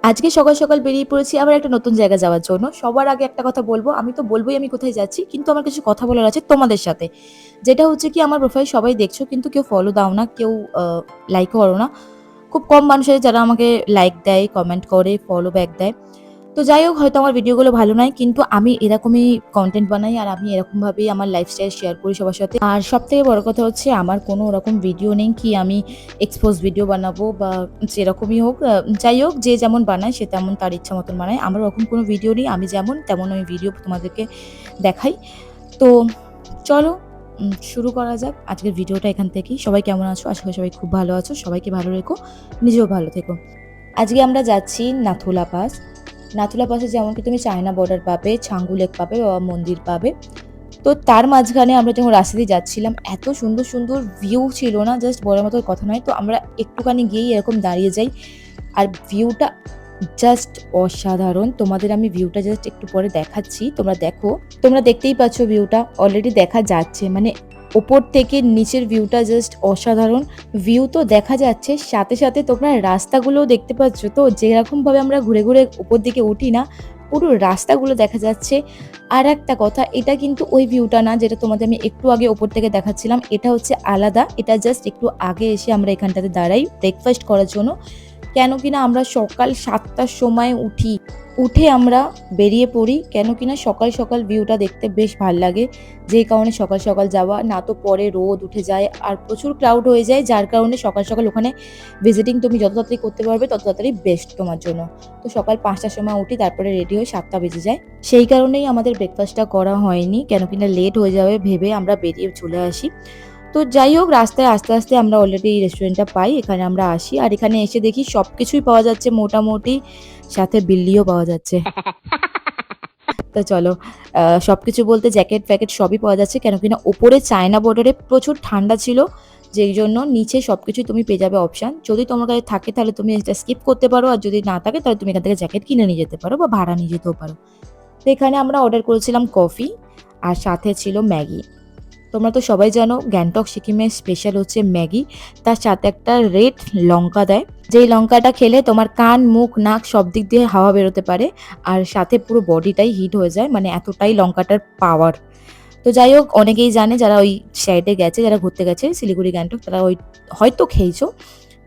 আজকে সকাল, সকাল বেরিয়ে পড়েছি আবার একটা নতুন জায়গা যাওয়ার জন্য। সবার আগে একটা কথা বলব, আমি তো বলবই আমি কোথায় যাচ্ছি। কিন্তু আমার কিছু কথা বলার আছে তোমাদের সাথে। যেটা হচ্ছে কি আমার প্রোফাইল সবাই দেখছো কিন্তু কেউ ফলো দাও না, কেউ আ লাইকও করো না। খুব কম মানুষ আছে যারা আমাকে লাইক দেয়, কমেন্ট করে, ফলো ব্যাক দেয়। তো যাই হোক হয়তো আমার ভিডিওগুলো ভালো নয় কিন্তু আমি এরকমই কনটেন্ট বানাই আর আমি এরকমভাবেই আমার লাইফস্টাইল শেয়ার করি সবার সাথে। আর সবথেকে বড় কথা হচ্ছে আমার কোনো ওরকম ভিডিও নেই কি আমি এক্সপোজ ভিডিও বানাবো বা যেরকমই হোক যাই হোক যে যেমন বানায় সে তেমন তার ইচ্ছা মতন বানায়। আমার ওরকম কোনো ভিডিও নেই। আমি যেমন তেমন আমি ভিডিও তোমাদেরকে দেখাই। তো চলো শুরু করা যাক আজকের ভিডিওটা এখান থেকেই। সবাই কেমন আছো? আশা করি সবাই খুব ভালো আছো। সবাইকে ভালো রেখো, নিজেও ভালো থেকো। আজকে আমরা যাচ্ছি নাথুলা পাস। নাথুলা পাসে যেমন কি তুমি চায়না বর্ডার পাবে, ছাঙ্গু লেক পাবে, বাবা মন্দির পাবে। তো তার মাঝখানে আমরা যখন রাস্তা দিয়ে যাচ্ছিলাম এত সুন্দর, সুন্দর ভিউ ছিল না জাস্ট বলার মতো কথা নয়। তো আমরা একটুখানি গিয়েই এরকম দাঁড়িয়ে যাই। আর ভিউটা জাস্ট অসাধারণ। তোমাদের আমি ভিউটা জাস্ট একটু পরে দেখাচ্ছি। তোমরা দেখো। তোমরা দেখতেই পাচ্ছ ভিউটা অলরেডি দেখা যাচ্ছে। মানে ওপর থেকে নিচের ভিউটা জাস্ট অসাধারণ। ভিউ তো দেখা যাচ্ছে সাথে, সাথে তোমরা রাস্তাগুলোও দেখতে পাচ্ছ। তো যেরকমভাবে আমরা ঘুরে, ঘুরে উপর দিকে উঠি না, পুরো রাস্তাগুলো দেখা যাচ্ছে। আরেকটা কথা এটা কিন্তু ওই ভিউটা না যেটা তোমাদের আমি একটু আগে ওপর থেকে দেখাচ্ছিলাম। এটা হচ্ছে আলাদা। এটা জাস্ট একটু আগে এসে আমরা এখানটাতে দাঁড়াই ব্রেকফাস্ট করার জন্য। কেন কিনা আমরা সকাল ৭টার সময় উঠি। উঠে আমরা বেরিয়ে পড়ি। কেন কিনা সকাল, সকাল ভিউটা দেখতে বেশ ভাল লাগে। যেই কারণে সকাল, সকাল যাওয়া। না তো পরে রোদ উঠে যায় আর প্রচুর ক্রাউড হয়ে যায় যার কারণে সকাল, সকাল ওখানে ভিজিটিং তুমি যত তাড়াতাড়ি করতে পারবে তত তাড়াতাড়ি বেস্ট তোমার জন্য। তো সকাল ৫টার সময় উঠি তারপরে রেডি হয়ে ৭টা বেজে যায়। সেই কারণেই আমাদের ব্রেকফাস্টটা করা হয়নি। কেন কিনা লেট হয়ে যাবে ভেবে আমরা বেরিয়ে চলে আসি। তো যাই হোক রাস্তায় আস্তে, আস্তে আমরা অলরেডি এই রেস্টুরেন্টটা পাই। এখানে আমরা আসি। আর এখানে এসে দেখি সবকিছুই পাওয়া যাচ্ছে মোটামুটি। সাথে বিল্লিও পাওয়া যাচ্ছে। তো চলো সবকিছু বলতে জ্যাকেট-ফ্যাকেট সবই পাওয়া যাচ্ছে। কেন কিনা ওপরে চায়না বর্ডারে প্রচুর ঠান্ডা ছিল। যেই জন্য নিচে সবকিছুই তুমি পেয়ে যাবে অপশন। যদি তোমার কাছে থাকে তাহলে তুমি এটা স্কিপ করতে পারো। আর যদি না থাকে তাহলে তুমি এখান থেকে জ্যাকেট কিনে নিয়ে যেতে পারো বা ভাড়া নিয়ে যেতেও পারো। তো এখানে আমরা অর্ডার করেছিলাম কফি আর সাথে ছিল ম্যাগি। তোমরা তো সবাই জানো গ্যাংটক সিকিমের স্পেশাল হচ্ছে ম্যাগি। তার সাথে একটা রেড লঙ্কা দেয়। যেই লঙ্কাটা খেলে তোমার কান, মুখ, নাক সব দিক দিয়ে হাওয়া বেরোতে পারে। আর সাথে পুরো বডিটাই হিট হয়ে যায়। মানে এতটাই লঙ্কাটার পাওয়ার। তো যাই হোক অনেকেই জানে যারা ওই সাইডে গেছে, যারা ঘুরতে গেছে শিলিগুড়ি, গ্যাংটক তারা ওই হয়তো খেয়েছো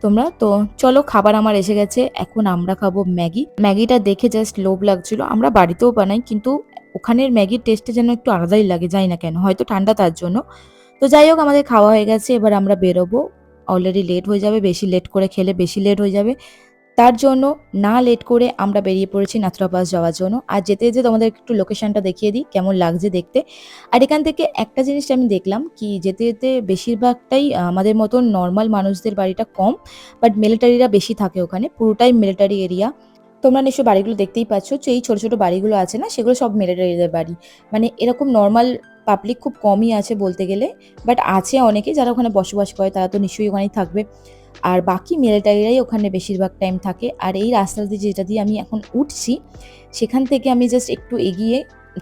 তোমরা। তো চলো খাবার আমার এসে গেছে। এখন আমরা খাবো ম্যাগি। ম্যাগিটা দেখে জাস্ট লোভ লাগছিল। আমরা বাড়িতেও বানাই কিন্তু ওখানের ম্যাগির টেস্টটা যেন একটু আলাদাই লাগে, জানি না কেন। হয়তো ঠান্ডা তার জন্য। তো যাই হোক আমাদের খাওয়া হয়ে গেছে। এবার আমরা বেরোবো। অলরেডি লেট হয়ে যাবে। বেশি লেট করে খেলে বেশি লেট হয়ে যাবে। তার জন্য না লেট করে আমরা বেরিয়ে পড়েছি নাথুলা পাস যাওয়ার জন্য। আর যেতে, যেতে তোমাদের একটু লোকেশনটা দেখিয়ে দিই কেমন লাগছে দেখতে। আর এখান থেকে একটা জিনিস আমি দেখলাম কি যেতে, যেতে বেশিরভাগটাই আমাদের মতন নরমাল মানুষদের বাড়িটা কম। বাট মিলিটারিরা বেশি থাকে ওখানে। পুরোটাই মিলিটারি এরিয়া। তোমরা নিশ্চয়ই বাড়িগুলো দেখতেই পাচ্ছ। যে এই ছোট, ছোট বাড়িগুলো আছে না সেগুলো সব মিলিটারিদের বাড়ি। মানে এরকম নরমাল পাবলিক খুব কমই আছে বলতে গেলে। বাট আছে অনেকে যারা ওখানে বসবাস করে তারা তো নিশ্চয়ই ওখানেই থাকবে। আর বাকি মিলিটারিরাই ওখানে বেশিরভাগ টাইম থাকে। আর এই রাস্তা দিয়ে যেটা দিয়ে আমি এখন উঠছি, সেখান থেকে আমি জাস্ট একটু এগিয়ে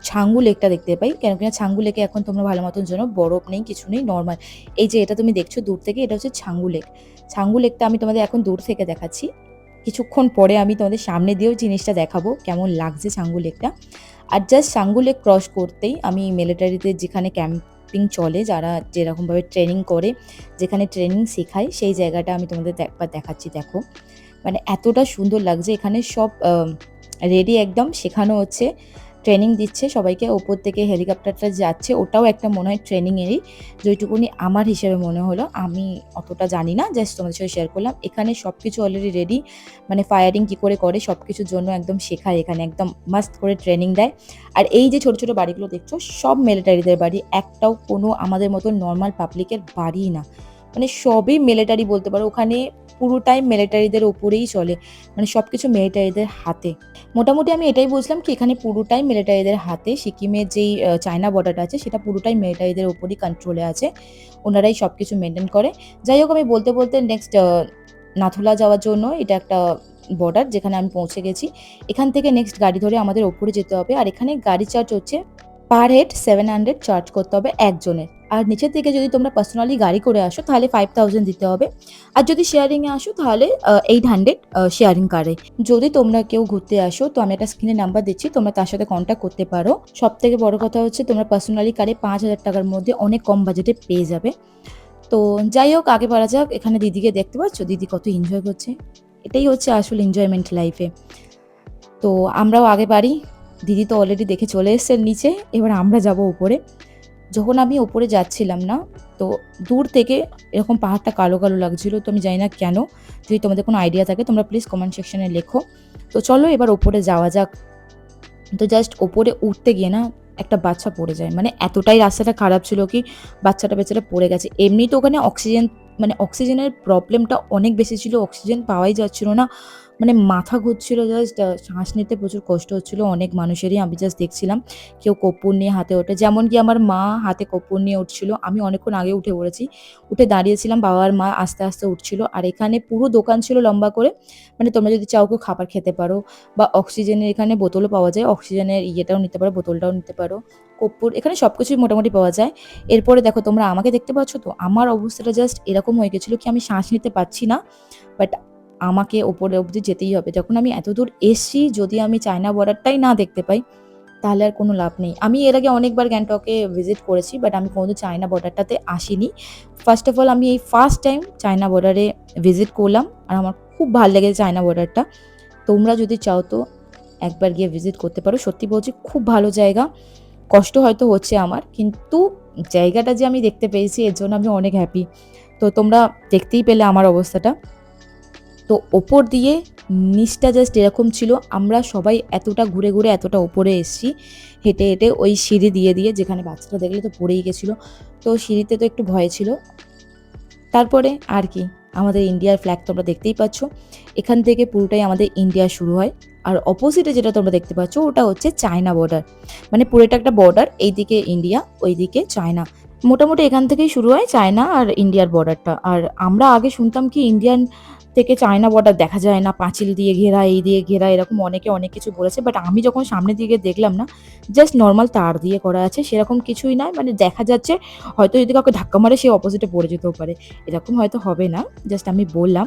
ছাঙ্গু লেকটা দেখতে পাই। কেন কিনা ছাঙ্গু লেকে এখন তোমরা ভালো মতন জানো বরফ নেই, কিছু নেই, নরমাল। এই যে এটা তুমি দেখছো দূর থেকে এটা হচ্ছে ছাঙ্গু লেক। ছাঙ্গু লেকটা আমি তোমাদের এখন দূর থেকে দেখাচ্ছি। কিছুক্ষণ পরে আমি তোমাদের সামনে দিয়েও জিনিসটা দেখাবো কেমন লাগছে ছাঙ্গু লেকটা। আর জাস্ট ছাঙ্গু লেক ক্রস করতেই আমি মিলিটারিতে যেখানে ক্যাম্পিং চলে, যারা যেরকমভাবে ট্রেনিং করে, যেখানে ট্রেনিং শেখায় সেই জায়গাটা আমি তোমাদের একবার দেখাচ্ছি দেখো। মানে এতটা সুন্দর লাগছে এখানে সব রেডি একদম শেখানো হচ্ছে, ট্রেনিং দিচ্ছে সবাইকে। ওপর থেকে হেলিকপ্টারটা যাচ্ছে ওটাও একটা মনে হয় ট্রেনিংয়েরই, যেইটুকুনি আমার হিসেবে মনে হলো। আমি অতটা জানি না, জাস্ট তোমাদের সাথে শেয়ার করলাম। এখানে সব কিছু অলরেডি রেডি, মানে ফায়ারিং কী করে করে সব কিছুর জন্য একদম শেখায় এখানে, একদম মাস্ত করে ট্রেনিং দেয়। আর এই যে ছোট ছোট বাড়িগুলো দেখছো সব মিলিটারিদের বাড়ি, একটাও কোনো আমাদের মতো নর্মাল পাবলিকের বাড়ি না। মানে সবই মিলিটারি বলতে পারো। ওখানে পুরোটাই মিলিটারিদের ওপরেই চলে, মানে সব কিছু মিলিটারিদের হাতে। মোটামুটি আমি এটাই বুঝলাম কি এখানে পুরোটাই মিলিটারিদের হাতে। সিকিমের যেই চায়না বর্ডারটা আছে সেটা পুরোটাই মিলিটারিদের ওপরই কন্ট্রোলে আছে। ওনারাই সব কিছু মেনটেন করে। যাই হোক আমি বলতে বলতে নেক্সট নাথুলা যাওয়ার জন্য এটা একটা বর্ডার যেখানে আমি পৌঁছে গেছি। এখান থেকে নেক্সট গাড়ি ধরে আমাদের ওপরে যেতে হবে। আর এখানে গাড়ি চার্জ হচ্ছে পার হেড 700 চার্জ করতে হবে একজনের। আর নিচের দিকে যদি তোমরা পার্সোনালি গাড়ি করে আসো তাহলে 5000 দিতে হবে। আর যদি শেয়ারিংয়ে আসো তাহলে 800 শেয়ারিং কারে। যদি তোমরা কেউ ঘুরতে আসো তো আমি একটা স্ক্রিনে নাম্বার দিচ্ছি, তোমরা তার সাথে কন্ট্যাক্ট করতে পারো। সবথেকে বড় কথা হচ্ছে তোমরা পার্সোনালি কারে 5000 টাকার মধ্যে অনেক কম বাজেটে পেয়ে যাবে। তো যাই হোক, আগে বাড়া যাক। এখানে দিদিকে দেখতে পাচ্ছ, দিদি কত এনজয় করছে। এটাই হচ্ছে আসল এনজয়মেন্ট লাইফে। তো আমরাও আগে বাড়ি। দিদি তো অলরেডি দেখে চলে এসেছেন নিচে, এবার আমরা যাব উপরে। যখন আমি ওপরে যাচ্ছিলাম না, তো দূর থেকে এরকম পাহাড়টা কালো কালো লাগছিল। তো আমি জানি না কেন, যদি তোমাদের কোনো আইডিয়া থাকে তোমরা প্লিজ কমেন্ট সেকশনে লেখো। তো চলো এবার ওপরে যাওয়া যাক। তো জাস্ট ওপরে উঠতে গিয়ে না একটা বাচ্চা পড়ে যায়, মানে এতটাই রাস্তাটা খারাপ ছিল কি বাচ্চাটা বেচারা পড়ে গেছে। এমনি তো ওখানে অক্সিজেন, মানে অক্সিজেনের প্রবলেমটা অনেক বেশি ছিল, অক্সিজেন পাওয়াই যাচ্ছিল না, মানে মাথা ঘুরছিল, জাস্ট শ্বাস নিতে প্রচুর কষ্ট হচ্ছিল অনেক মানুষেরই। আমি জাস্ট দেখছিলাম কেউ কর্পূর নিয়ে হাতে ওঠে, যেমন কি আমার মা হাতে কর্পূর নিয়ে উঠছিল। আমি অনেকক্ষণ আগে উঠে পড়েছি, উঠে দাঁড়িয়েছিলাম, বাবা আর মা আস্তে আস্তে উঠছিল। আর এখানে পুরো দোকান ছিল লম্বা করে, মানে তোমরা যদি চাও কেউ খাবার খেতে পারো, বা অক্সিজেনের এখানে বোতলও পাওয়া যায়, অক্সিজেনের ইয়েটাও নিতে পারো, বোতলটাও নিতে পারো, কর্পূর, এখানে সব কিছুই মোটামুটি পাওয়া যায়। এরপরে দেখো তোমরা আমাকে দেখতে পাচ্ছ, তো আমার অবস্থাটা জাস্ট এরকম হয়ে গেছিলো কি আমি শ্বাস নিতে পারছি না, বাট আমাকে ওপরে অবধি যেতেই হবে। যখন আমি এত দূর এসছি, যদি আমি চায়না বর্ডারটাই না দেখতে পাই তাহলে আর কোনো লাভ নেই। আমি এর আগে অনেকবার গ্যাংটকে ভিজিট করেছি, বাট আমি কোনোদিন চায়না বর্ডারটাতে আসিনি। ফার্স্ট অফ অল আমি এই ফার্স্ট টাইম চায়না বর্ডারে ভিজিট করলাম, আর আমার খুব ভালো লেগেছে চায়না বর্ডারটা। তোমরা যদি চাও তো একবার গিয়ে ভিজিট করতে পারো। সত্যি বলছি খুব ভালো জায়গা। কষ্ট হয়তো হচ্ছে আমার, কিন্তু জায়গাটা যে আমি দেখতে পেয়েছি এর জন্য আমি অনেক হ্যাপি। তো তোমরা দেখতেই পেলে আমার অবস্থাটা। তো ওপর দিয়ে নিচটা জাস্ট এরকম ছিল, আমরা সবাই এতটা ঘুরে ঘুরে এতটা ওপরে এসেছি, হেঁটে হেঁটে ওই সিঁড়ি দিয়ে দিয়ে, যেখানে বাচ্চাটা দেখলে তো পড়েই গেছিলো। তো সিঁড়িতে তো একটু ভয় ছিল। তারপরে আর কি, আমাদের ইন্ডিয়ার ফ্ল্যাগ তোমরা দেখতেই পাচ্ছ, এখান থেকে পুরোটাই আমাদের ইন্ডিয়া শুরু হয়। আর অপোজিটে যেটা তোমরা দেখতে পাচ্ছ ওটা হচ্ছে চায়না বর্ডার, মানে পুরোটা একটা বর্ডার, এইদিকে ইন্ডিয়া ওইদিকে চায়না। মোটামুটি এখান থেকেই শুরু হয় চায়না আর ইন্ডিয়ার বর্ডারটা। আর আমরা আগে শুনতাম কি ইন্ডিয়ান থেকে চায়না বর্ডার দেখা যায় না, পাঁচিল দিয়ে ঘেরা, এই দিয়ে ঘেরা, এরকম অনেকে অনেক কিছু বলেছে। বাট আমি যখন সামনের দিকে দেখলাম না, জাস্ট নর্মাল তার দিয়ে করা আছে, সেরকম কিছুই নয়। মানে দেখা যাচ্ছে হয়তো যদি কাউকে ধাক্কা মারে সে অপোজিটে পড়ে যেতেও পারে, এরকম হয়তো হবে না, জাস্ট আমি বললাম।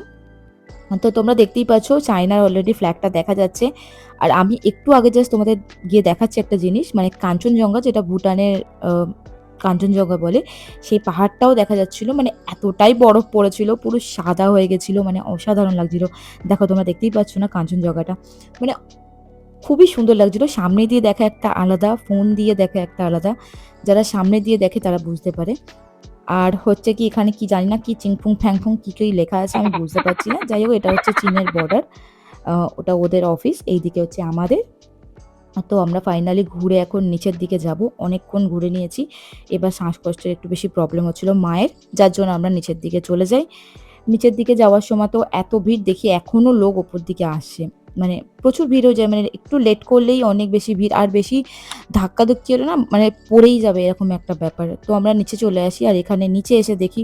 তো তোমরা দেখতেই পাচ্ছ চায়নার অলরেডি ফ্ল্যাগটা দেখা যাচ্ছে। আর আমি একটু আগে জাস্ট তোমাদের গিয়ে দেখাচ্ছি একটা জিনিস, মানে কাঞ্চনজঙ্ঘা, যেটা ভুটানের কাঞ্চনজঙ্ঘা বলে, সেই পাহাড়টাও দেখা যাচ্ছিল। মানে এতটাই বরফ পড়েছিল, পুরো সাদা হয়ে গেছিল, মানে অসাধারণ লাগছিল। দেখো তোমরা দেখতেই পাচ্ছ না কাঞ্চনজঙ্ঘাটা, মানে খুবই সুন্দর লাগছিল। সামনে দিয়ে দেখা একটা আলাদা, ফোন দিয়ে দেখা একটা আলাদা, যারা সামনে দিয়ে দেখে তারা বুঝতে পারে। আর হচ্ছে কি এখানে কি জানি না, কি চিংফুং ফ্যাংফুং কি কি লেখা আছে আমি বুঝতে পারছি না। যাই হোক, এটা হচ্ছে চীনের বর্ডার, ওটা ওদের অফিস, এইদিকে হচ্ছে আমাদের। তো আমরা ফাইনালি ঘুরে এখন নিচের দিকে যাব। অনেকক্ষণ ঘুরে নিয়েছি, এবার শ্বাসকষ্টের একটু বেশি প্রবলেম হচ্ছিল মায়ের, যার জন্য আমরা নিচের দিকে চলে যাই। নিচের দিকে যাওয়ার সময় তো এত ভিড়, দেখি এখনও লোক ওপর দিকে আসছে, মানে প্রচুর ভিড় হয়ে যায়, মানে একটু লেট করলেই অনেক বেশি ভিড়, আর বেশি ধাক্কাধুক্কি হলে না মানে পড়েই যাবে এরকম একটা ব্যাপার। তো আমরা নিচে চলে আসি, আর এখানে নিচে এসে দেখি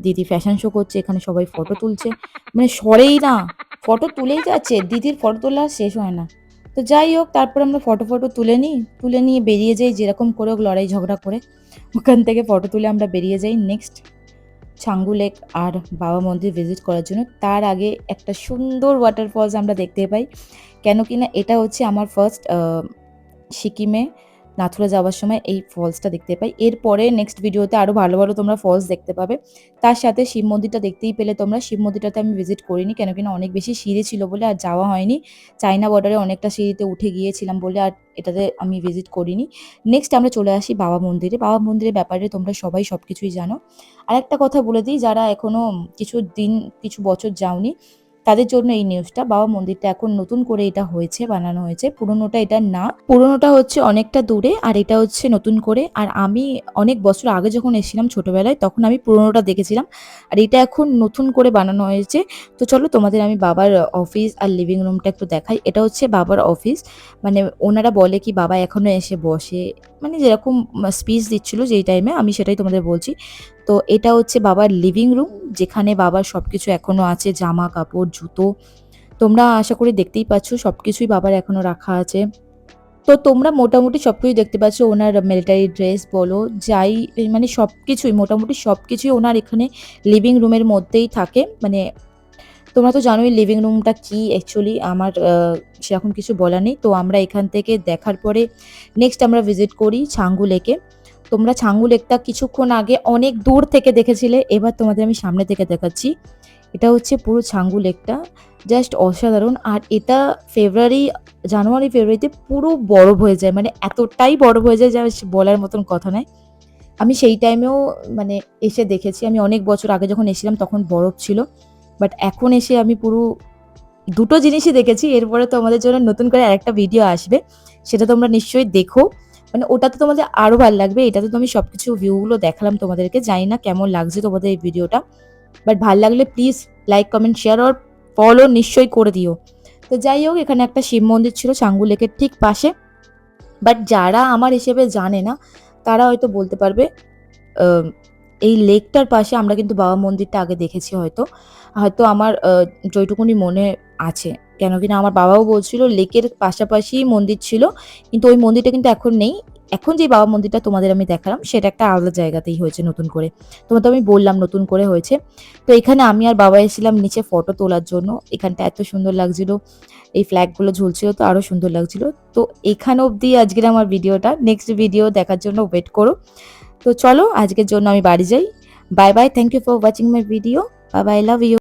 দিদি ফ্যাশন শো করছে, এখানে সবাই ফটো তুলছে, মানে সরেই না, ফটো তুলেই যাচ্ছে, দিদির ফটো তোলা আর শেষ হয় না। তো যাই হোক, তারপর আমরা ফটো তুলে নিই, তুলে নিয়ে বেরিয়ে যাই, যেরকম করে হোক লড়াই ঝগড়া করে ওখান থেকে ফটো তুলে আমরা বেরিয়ে যাই নেক্সট ছাঙ্গু লেক আর বাবা মন্দির ভিজিট করার জন্য। তার আগে একটা সুন্দর ওয়াটারফলস আমরা দেখতে পাই, কেন কি না এটা হচ্ছে আমার ফার্স্ট সিকিমে নাথুরা যাওয়ার সময় এই ফলসটা দেখতে পাই। এরপরে নেক্সট ভিডিওতে আরও ভালো ভালো তোমরা ফলস দেখতে পাবে। তার সাথে শিব মন্দিরটা দেখতেই পেলে তোমরা। শিব মন্দিরটাতে আমি ভিজিট করিনি, কেন কিনা অনেক বেশি সিঁড়ি ছিল বলে আর যাওয়া হয়নি। চায়না বর্ডারে অনেকটা সিঁড়িতে উঠে গিয়েছিলাম বলে আর এটাতে আমি ভিজিট করিনি। নেক্সট আমরা চলে আসি বাবা মন্দিরে। বাবা মন্দিরের ব্যাপারে তোমরা সবাই সব কিছুই জানো। আরেকটা কথা বলে দিই, যারা এখনো কিছু বছর যাওনি তাদের জন্য এই নিউজটা, বাবা মন্দিরটা এখন নতুন করে এটা হয়েছে, বানানো হয়েছে, পুরোনোটা এটা না, পুরোনোটা হচ্ছে অনেকটা দূরে, আর এটা হচ্ছে নতুন করে। আর আমি অনেক বছর আগে যখন এসেছিলাম ছোটবেলায়, তখন আমি পুরোনোটা দেখেছিলাম, আর এটা এখন নতুন করে বানানো হয়েছে। তো চলো তোমাদের আমি বাবার অফিস আর লিভিং রুমটা একটু দেখাই। এটা হচ্ছে বাবার অফিস, মানে ওনারা বলে কি বাবা এখনো এসে বসে, মানে যেরকম স্পিচ দিচ্ছিল যেই টাইমে, আমি সেটাই তোমাদের বলছি। তো এটা হচ্ছে বাবার লিভিং রুম, যেখানে বাবার সবকিছু এখনো আছে, জামা কাপড় জুতো, তোমরা আশা করি দেখতেই পাচ্ছ সবকিছুই বাবার এখনো রাখা আছে। তো তোমরা মোটামুটি সবকিছু দেখতে পাচ্ছ, ওনার মিলিটারি ড্রেস বলো যাই, মানে সবকিছুই মোটামুটি সবকিছুই ওনার এখানে লিভিং রুমের মধ্যেই থাকে। মানে তোমরা তো জানোই লিভিং রুমটা কি অ্যাকচুয়ালি, আমার সেরকম কিছু বলার নেই। তো আমরা এখান থেকে দেখার পরে নেক্সট আমরা ভিজিট করি ছাঙ্গু লেকে। তোমরা ছাঙ্গু লেকটা কিছুক্ষণ আগে অনেক দূর থেকে দেখেছিলে, এবার তোমাদের আমি সামনে থেকে দেখাচ্ছি। এটা হচ্ছে পুরো ছাঙ্গু লেকটা, জাস্ট অসাধারণ। আর এটা জানুয়ারি ফেব্রুয়ারিতে পুরো বরফ হয়ে যায়, মানে এতটাই বরফ হয়ে যায় যা বলার মতন কথা নয়। আমি সেই টাইমেও মানে এসে দেখেছি, আমি অনেক বছর আগে যখন এসেছিলাম তখন বরফ ছিল, বাট এখন এসে আমি পুরো দুটো জিনিসই দেখেছি। এরপরে তো আমাদের জন্য নতুন করে আরেকটা ভিডিও আসবে, সেটা তোমরা নিশ্চয়ই দেখো। মানে ওটাতে তোমাদের আরো ভালো লাগবে। এটাতে তো আমি সবকিছু ভিউগুলো দেখালাম তোমাদেরকে, জানি না কেমন লাগছে তোমাদের এই ভিডিওটা, বাট ভালো লাগলে প্লিজ লাইক কমেন্ট শেয়ার আর ফলো নিশ্চয়ই করে দিও। তো যাই হোক, এখানে একটা শিব মন্দির ছিল ছাঙ্গু লেকের ঠিক পাশে, বাট যারা আমার হিসেবে জানে না তারা হয়তো বলতে পারবে আহ, এই লেকটার পাশে আমরা কিন্তু বাবা মন্দিরটা আগে দেখেছি, হয়তো হয়তো আমার যেটুকুনি মনে আছে। কেন কিনা আমার বাবাও বলছিল লেকের পাশাপাশি মন্দির ছিল, কিন্তু ওই মন্দিরটা কিন্তু এখন নেই। এখন যে বাবা মন্দিরটা তোমাদের আমি দেখালাম সেটা একটা আলাদা জায়গাতেই হয়েছে নতুন করে। তোমার তো আমি বললাম নতুন করে হয়েছে। তো এখানে আমি আর বাবা এসেছিলাম নিচে ফটো তোলার জন্য। এখানটা এত সুন্দর লাগছিল, এই ফ্ল্যাগগুলো ঝুলছিল তো আরো সুন্দর লাগছিল। তো এখানে অবধি আজকের আমার ভিডিওটা, নেক্সট ভিডিও দেখার জন্য ওয়েট করো। তো চলো আজকের জন্য আমি বাড়ি যাই। Bye bye, thank you for watching my video. Bye bye, love you.